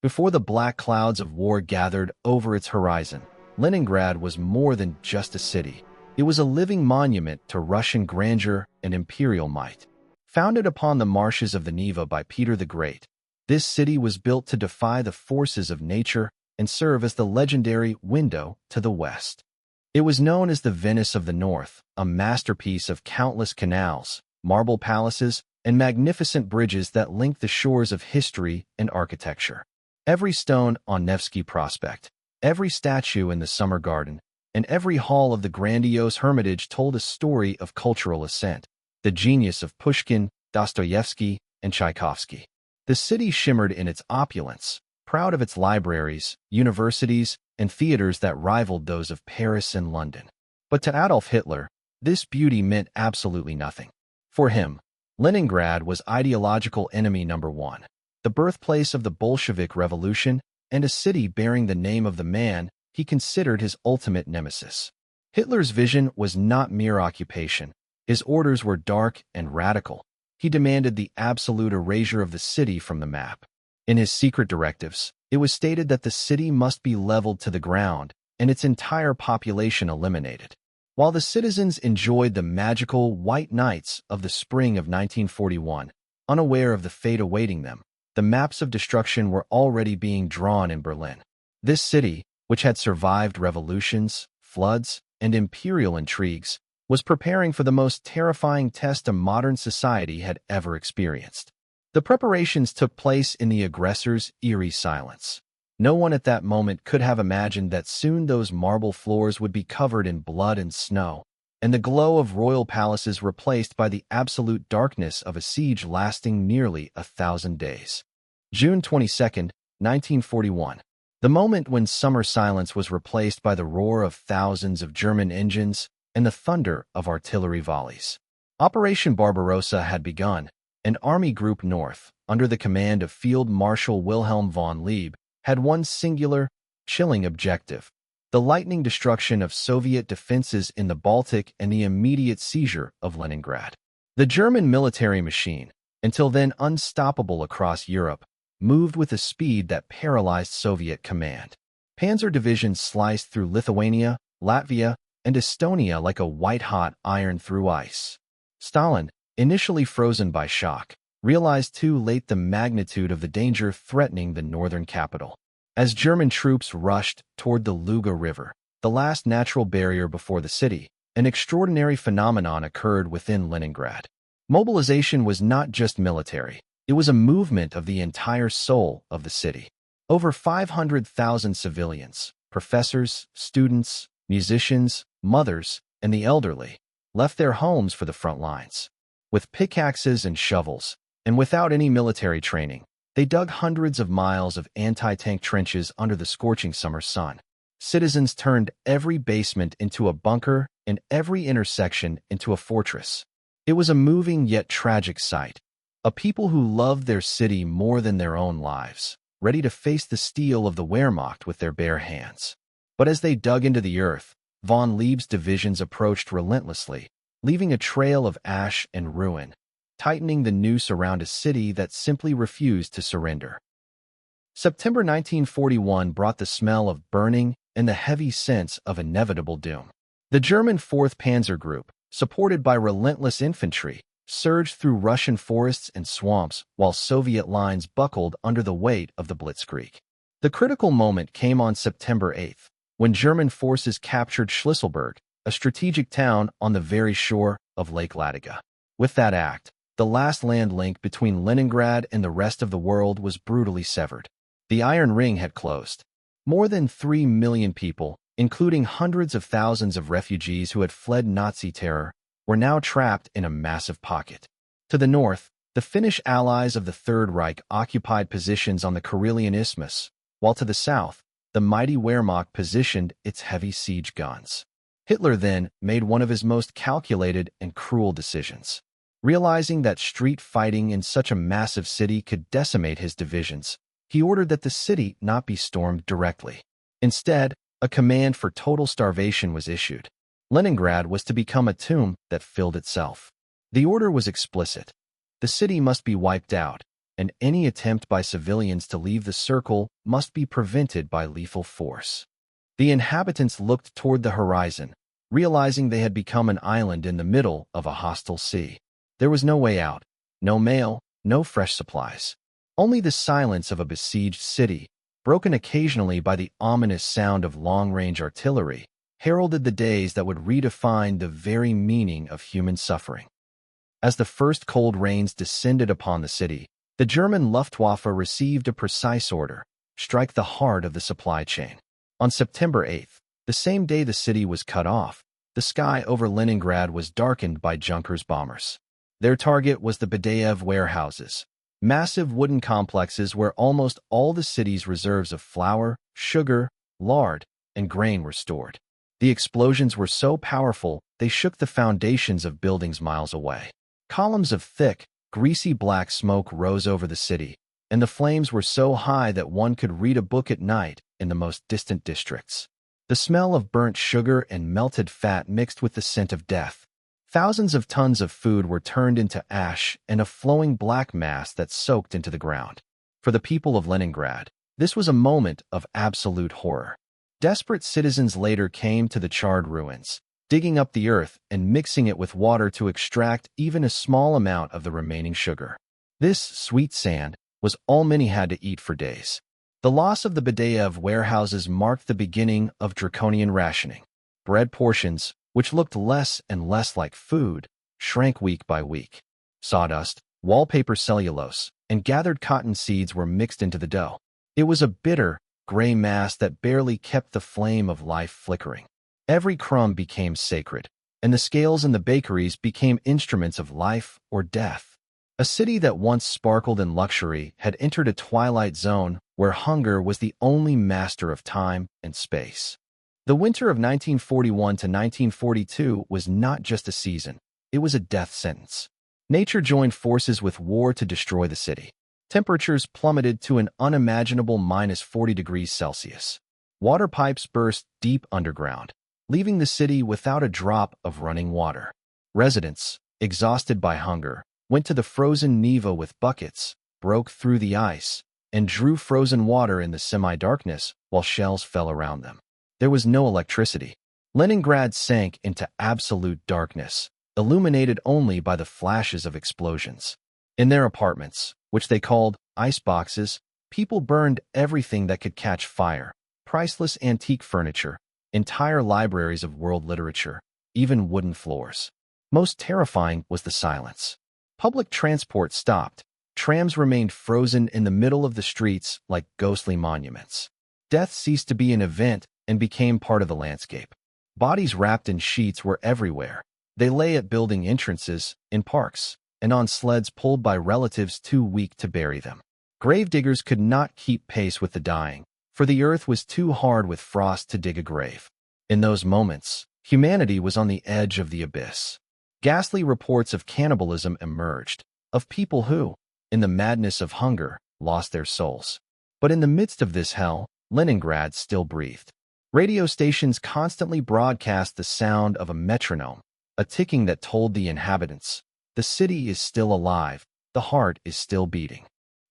Before the black clouds of war gathered over its horizon, Leningrad was more than just a city. It was a living monument to Russian grandeur and imperial might. Founded upon the marshes of the Neva by Peter the Great, this city was built to defy the forces of nature and serve as the legendary window to the West. It was known as the Venice of the North, a masterpiece of countless canals, marble palaces, and magnificent bridges that linked the shores of history and architecture. Every stone on Nevsky Prospect, every statue in the Summer Garden, and every hall of the grandiose Hermitage told a story of cultural ascent, the genius of Pushkin, Dostoevsky, and Tchaikovsky. The city shimmered in its opulence, proud of its libraries, universities, and theaters that rivaled those of Paris and London. But to Adolf Hitler, this beauty meant absolutely nothing. For him, Leningrad was ideological enemy number one, the birthplace of the Bolshevik Revolution, and a city bearing the name of the man he considered his ultimate nemesis. Hitler's vision was not mere occupation. His orders were dark and radical. He demanded the absolute erasure of the city from the map. In his secret directives, it was stated that the city must be leveled to the ground and its entire population eliminated. While the citizens enjoyed the magical white nights of the spring of 1941, unaware of the fate awaiting them, the maps of destruction were already being drawn in Berlin. This city, which had survived revolutions, floods, and imperial intrigues, was preparing for the most terrifying test a modern society had ever experienced. The preparations took place in the aggressor's eerie silence. No one at that moment could have imagined that soon those marble floors would be covered in blood and snow, and the glow of royal palaces replaced by the absolute darkness of a siege lasting nearly 1,000 days. June 22, 1941. The moment when summer silence was replaced by the roar of thousands of German engines and the thunder of artillery volleys. Operation Barbarossa had begun, and Army Group North, under the command of Field Marshal Wilhelm von Leeb, had one singular, chilling objective: the lightning destruction of Soviet defenses in the Baltic and the immediate seizure of Leningrad. The German military machine, until then unstoppable across Europe, moved with a speed that paralyzed Soviet command. Panzer divisions sliced through Lithuania, Latvia, and Estonia like a white-hot iron through ice. Stalin, initially frozen by shock, realized too late the magnitude of the danger threatening the northern capital. As German troops rushed toward the Luga River, the last natural barrier before the city, an extraordinary phenomenon occurred within Leningrad. Mobilization was not just military. It was a movement of the entire soul of the city. Over 500,000 civilians, professors, students, musicians, mothers, and the elderly, left their homes for the front lines. With pickaxes and shovels, and without any military training, they dug hundreds of miles of anti-tank trenches under the scorching summer sun. Citizens turned every basement into a bunker and every intersection into a fortress. It was a moving yet tragic sight. A people who loved their city more than their own lives, ready to face the steel of the Wehrmacht with their bare hands. But as they dug into the earth, von Leeb's divisions approached relentlessly, leaving a trail of ash and ruin, tightening the noose around a city that simply refused to surrender. September 1941 brought the smell of burning and the heavy sense of inevitable doom. The German 4th Panzer Group, supported by relentless infantry, surged through Russian forests and swamps while Soviet lines buckled under the weight of the blitzkrieg. The critical moment came on September 8th, when German forces captured Schlüsselburg, a strategic town on the very shore of Lake Ladoga. With that act, the last land link between Leningrad and the rest of the world was brutally severed. The Iron Ring had closed. More than 3 million people, including hundreds of thousands of refugees who had fled Nazi terror, were now trapped in a massive pocket. To the north, the Finnish allies of the Third Reich occupied positions on the Karelian Isthmus, while to the south, the mighty Wehrmacht positioned its heavy siege guns. Hitler then made one of his most calculated and cruel decisions. Realizing that street fighting in such a massive city could decimate his divisions, he ordered that the city not be stormed directly. Instead, a command for total starvation was issued. Leningrad was to become a tomb that filled itself. The order was explicit. The city must be wiped out, and any attempt by civilians to leave the circle must be prevented by lethal force. The inhabitants looked toward the horizon, realizing they had become an island in the middle of a hostile sea. There was no way out, no mail, no fresh supplies. Only the silence of a besieged city, broken occasionally by the ominous sound of long-range artillery, heralded the days that would redefine the very meaning of human suffering. As the first cold rains descended upon the city, the German Luftwaffe received a precise order: strike the heart of the supply chain. On September 8th, the same day the city was cut off, the sky over Leningrad was darkened by Junkers bombers. Their target was the Badayev warehouses, massive wooden complexes where almost all the city's reserves of flour, sugar, lard, and grain were stored. The explosions were so powerful they shook the foundations of buildings miles away. Columns of thick, greasy black smoke rose over the city, and the flames were so high that one could read a book at night in the most distant districts. The smell of burnt sugar and melted fat mixed with the scent of death. Thousands of tons of food were turned into ash and a flowing black mass that soaked into the ground. For the people of Leningrad, this was a moment of absolute horror. Desperate citizens later came to the charred ruins, digging up the earth and mixing it with water to extract even a small amount of the remaining sugar. This sweet sand was all many had to eat for days. The loss of the Badayev warehouses marked the beginning of draconian rationing. Bread portions, which looked less and less like food, shrank week by week. Sawdust, wallpaper cellulose, and gathered cotton seeds were mixed into the dough. It was a bitter, gray mass that barely kept the flame of life flickering. Every crumb became sacred, and the scales in the bakeries became instruments of life or death. A city that once sparkled in luxury had entered a twilight zone where hunger was the only master of time and space. The winter of 1941 to 1942 was not just a season, it was a death sentence. Nature joined forces with war to destroy the city. Temperatures plummeted to an unimaginable -40°C. Water pipes burst deep underground, leaving the city without a drop of running water. Residents, exhausted by hunger, went to the frozen Neva with buckets, broke through the ice, and drew frozen water in the semi-darkness while shells fell around them. There was no electricity. Leningrad sank into absolute darkness, illuminated only by the flashes of explosions. In their apartments, which they called iceboxes, people burned everything that could catch fire: priceless antique furniture, entire libraries of world literature, even wooden floors. Most terrifying was the silence. Public transport stopped. Trams remained frozen in the middle of the streets like ghostly monuments. Death ceased to be an event and became part of the landscape. Bodies wrapped in sheets were everywhere. They lay at building entrances, in parks, and on sleds pulled by relatives too weak to bury them. Gravediggers could not keep pace with the dying, for the earth was too hard with frost to dig a grave. In those moments, humanity was on the edge of the abyss. Ghastly reports of cannibalism emerged, of people who, in the madness of hunger, lost their souls. But in the midst of this hell, Leningrad still breathed. Radio stations constantly broadcast the sound of a metronome, a ticking that told the inhabitants, the city is still alive, the heart is still beating.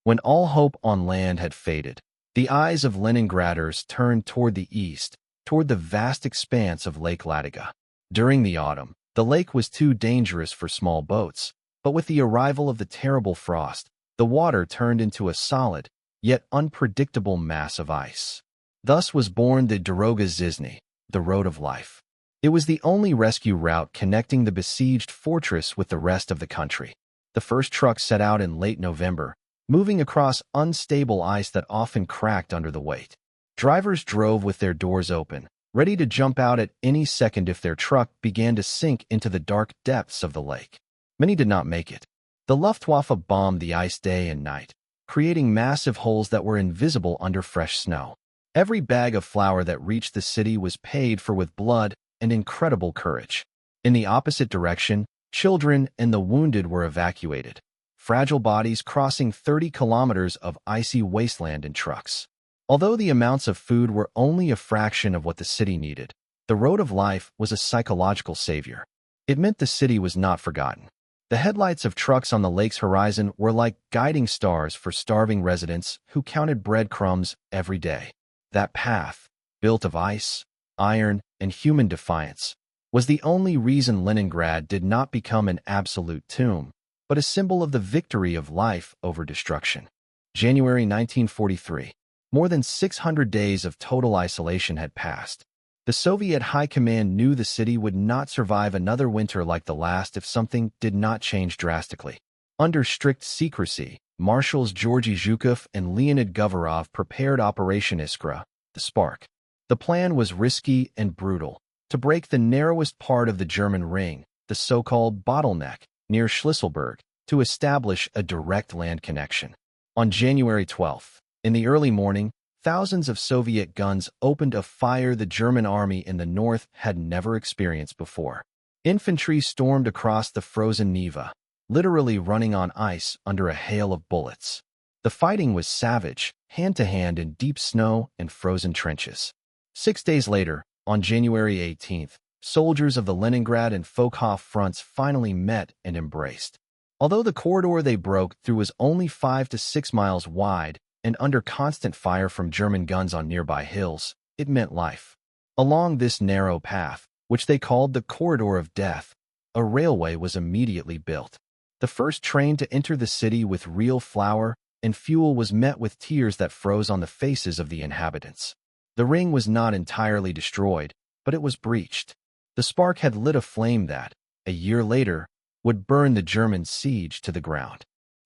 When all hope on land had faded, the eyes of Leningraders turned toward the east, toward the vast expanse of Lake Ladoga. During the autumn, the lake was too dangerous for small boats, but with the arrival of the terrible frost, the water turned into a solid, yet unpredictable mass of ice. Thus was born the Doroga Zizny, the Road of Life. It was the only rescue route connecting the besieged fortress with the rest of the country. The first truck set out in late November, moving across unstable ice that often cracked under the weight. Drivers drove with their doors open, ready to jump out at any second if their truck began to sink into the dark depths of the lake. Many did not make it. The Luftwaffe bombed the ice day and night, creating massive holes that were invisible under fresh snow. Every bag of flour that reached the city was paid for with blood and incredible courage. In the opposite direction, children and the wounded were evacuated, fragile bodies crossing 30 kilometers of icy wasteland in trucks. Although the amounts of food were only a fraction of what the city needed, the Road of Life was a psychological savior. It meant the city was not forgotten. The headlights of trucks on the lake's horizon were like guiding stars for starving residents who counted breadcrumbs every day. That path, built of ice, iron, and human defiance, was the only reason Leningrad did not become an absolute tomb, but a symbol of the victory of life over destruction. January 1943. More than 600 days of total isolation had passed. The Soviet high command knew the city would not survive another winter like the last if something did not change drastically. Under strict secrecy, Marshals Georgy Zhukov and Leonid Govorov prepared Operation Iskra, the Spark. The plan was risky and brutal: to break the narrowest part of the German ring, the so-called bottleneck, near Schlüsselburg, to establish a direct land connection. On January 12th, in the early morning, thousands of Soviet guns opened a fire the German army in the north had never experienced before. Infantry stormed across the frozen Neva, literally running on ice under a hail of bullets. The fighting was savage, hand-to-hand in deep snow and frozen trenches. 6 days later, on January 18th, soldiers of the Leningrad and Fokhov fronts finally met and embraced. Although the corridor they broke through was only 5 to 6 miles wide, and under constant fire from German guns on nearby hills, it meant life. Along this narrow path, which they called the Corridor of Death, a railway was immediately built. The first train to enter the city with real flour and fuel was met with tears that froze on the faces of the inhabitants. The ring was not entirely destroyed, but it was breached. The spark had lit a flame that, a year later, would burn the German siege to the ground.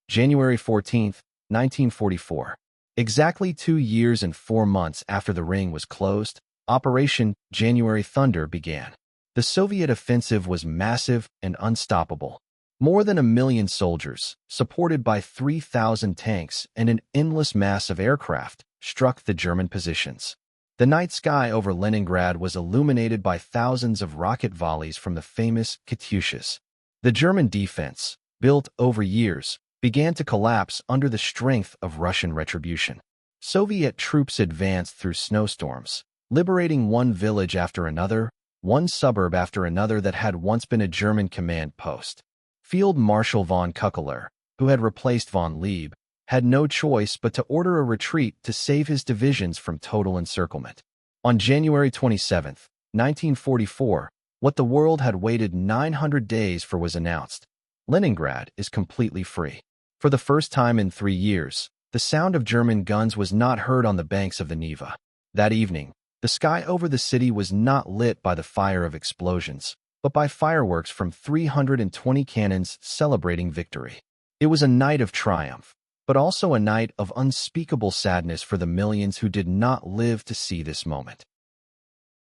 January 14th, 1944. Exactly 2 years and 4 months after the ring was closed, Operation January Thunder began. The Soviet offensive was massive and unstoppable. More than 1 million soldiers, supported by 3,000 tanks and an endless mass of aircraft, struck the German positions. The night sky over Leningrad was illuminated by thousands of rocket volleys from the famous Katyushas. The German defense, built over years, began to collapse under the strength of Russian retribution. Soviet troops advanced through snowstorms, liberating one village after another, one suburb after another that had once been a German command post. Field Marshal von Kuckler, who had replaced von Leeb, had no choice but to order a retreat to save his divisions from total encirclement. On January 27, 1944, what the world had waited 900 days for was announced. Leningrad is completely free. For the first time in 3 years, the sound of German guns was not heard on the banks of the Neva. That evening, the sky over the city was not lit by the fire of explosions, but by fireworks from 320 cannons celebrating victory. It was a night of triumph, but also a night of unspeakable sadness for the millions who did not live to see this moment.